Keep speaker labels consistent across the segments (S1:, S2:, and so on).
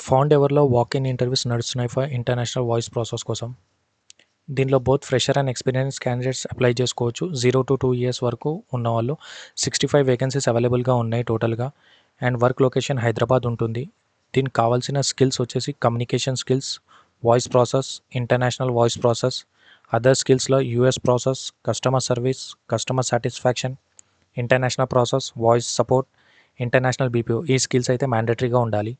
S1: Found ఎవర్లో walk-in interviews నడుస్తున్నాయి for international voice process కోసం. దీనిలో both fresher and experience candidates apply చేసుకోవచ్చు. 0 to 2 years వరకు ఉన్నవాళ్ళు. 65 వేకెన్సీస్ అవైలబుల్గా ఉన్నాయి టోటల్గా. అండ్ వర్క్ లొకేషన్ హైదరాబాద్ ఉంటుంది. దీనికి కావాల్సిన స్కిల్స్ వచ్చేసి communication skills, voice process, international voice process, other స్కిల్స్లో US process, customer service, customer satisfaction, international process, voice support, international BPO. ఈ స్కిల్స్ అయితే మ్యాండేటరీగా ఉండాలి.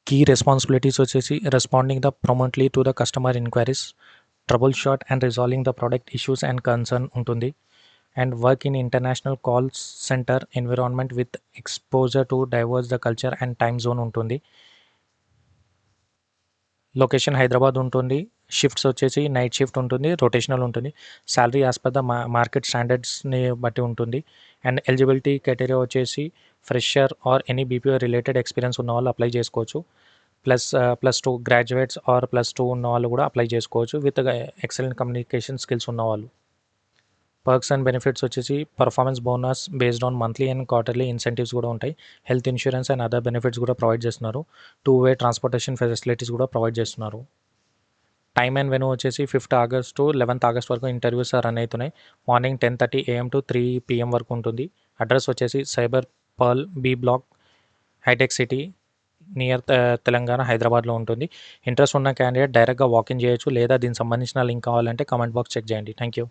S1: కీ రెస్పాన్సిబిలిటీస్ వచ్చేసి responding the promptly to the customer enquiries, troubleshoot and resolving the product issues and concern ఉంటుంది. And work in international call centre environment with exposure to diverse the culture and time zone ఉంటుంది. Location Hyderabad ఉంటుంది. Shifts వచ్చేసి night shift ఉంటుంది, rotational ఉంటుంది. Salary as per the market స్టాండర్డ్స్ని బట్టి ఉంటుంది. And eligibility criteria వచ్చేసి fresher or any BPO related experience ఉన్న వాళ్ళు అప్లై చేసుకోవచ్చు. +2 గ్రాడ్యుయేట్స్ ఆర్ +2 ఉన్న వాళ్ళు కూడా అప్లై చేసుకోవచ్చు విత్ ఎక్సలెంట్ కమ్యూనికేషన్ స్కిల్స్ ఉన్నవాళ్ళు. పర్క్స్ అండ్ బెనిఫిట్స్ వచ్చేసి performance bonus based on monthly and quarterly incentives కూడా ఉంటాయి. Health insurance and other benefits కూడా ప్రొవైడ్ చేస్తున్నారు. 2-way ట్రాన్స్పోర్టేషన్ ఫెసిలిటీస్ కూడా ప్రొవైడ్ చేస్తున్నారు. టైమ్ అండ్ వెన్యూ వచ్చేసి 5th August to 11th August వరకు ఇంటర్వ్యూస్ రన్ అవుతున్నాయి. మార్నింగ్ 10:30 AM to 3 PM వరకు ఉంటుంది. అడ్రస్ వచ్చేసి సైబర్ పర్ల్ B బ్లాక్, హైటెక్ సిటీ నియర్ తెలంగాణ, హైదరాబాద్లో ఉంటుంది. ఇంట్రెస్ట్ ఉన్న క్యాండిడేట్ డైరెక్ట్గా వాకిన్ చేయొచ్చు, లేదా దీనికి సంబంధించిన లింక్ కావాలంటే కామెంట్ బాక్స్ చెక్ చేయండి. Thank you.